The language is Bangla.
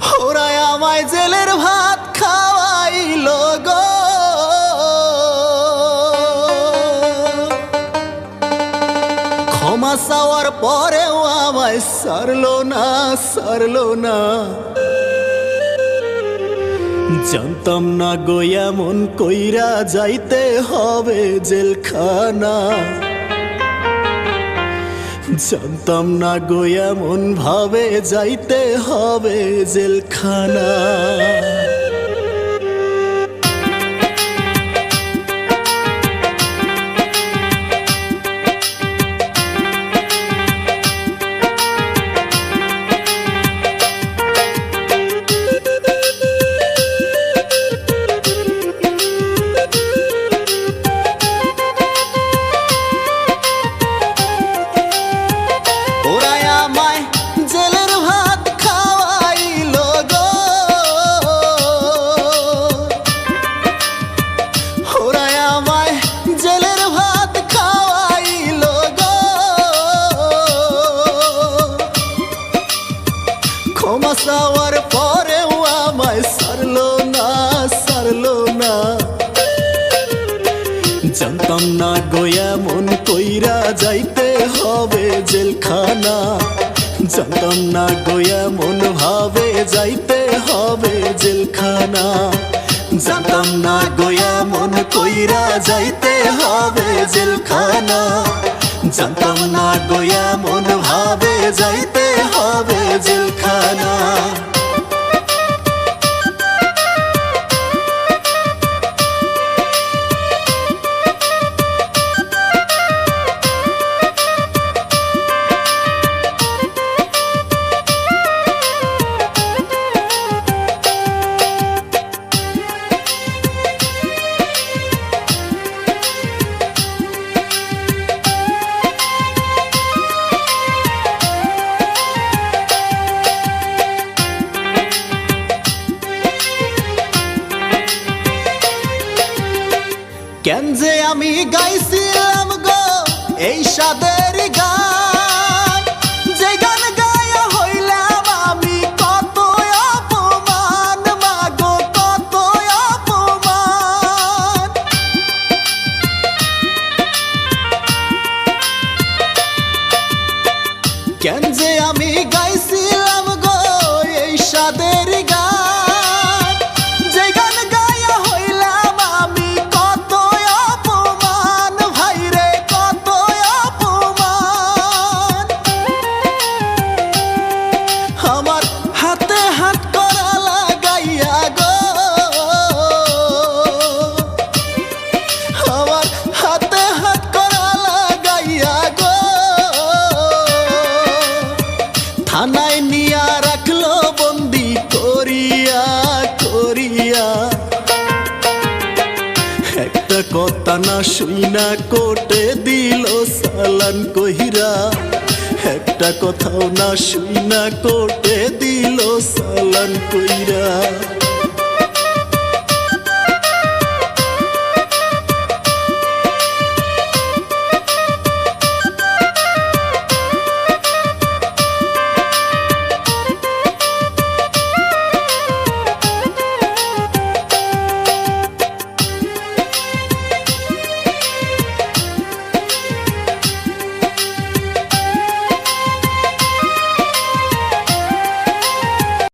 ওরা আমায় জেলের ভাত খাওয়াইল গো, ক্ষমা চাওয়ার পরেও আমায় সারলো না। জানতাম না গো এমন কইরা যাইতে হবে জেলখানা, জানতাম না গো এমন ভাবে যাইতে হবে জেলখানা। ক্ষমা চাওয়ার পরেও আমায় সারলো না। জানতাম না গো এমন কইরা যাইতে হবে জেলখানা, জানতাম না গো এমন ভাবে যাইতে হবে জেলখানা, জানতাম না গো এমন কইরা যাইতে হবে জেলখানা, জানতাম না গো এমন ভাবে যাইতে হবে জেলখানা। কেন যে আমি গাইছিলাম গো এই সাদের গান, যে গান গায়া হইলাম আমি কত অপমান মাগো কত অপমান। কেন যে আমি গাইছিলাম গো এই সাদের গান, যে গান গায়া হইলাম আমি কত অপমান ভাইরে কত অপমান। আমার হাতে হাত করা লাগাইয়া গো, আমার হাতে হাত করা লাগাইয়া গো, থানায় নিয়া রাখলো বন্দি করিয়া। একটা কথা না শুইনা কোটে দিল চালান কইরা, একটা কথাও না শুইনা কোটে দিল চালান কইরা।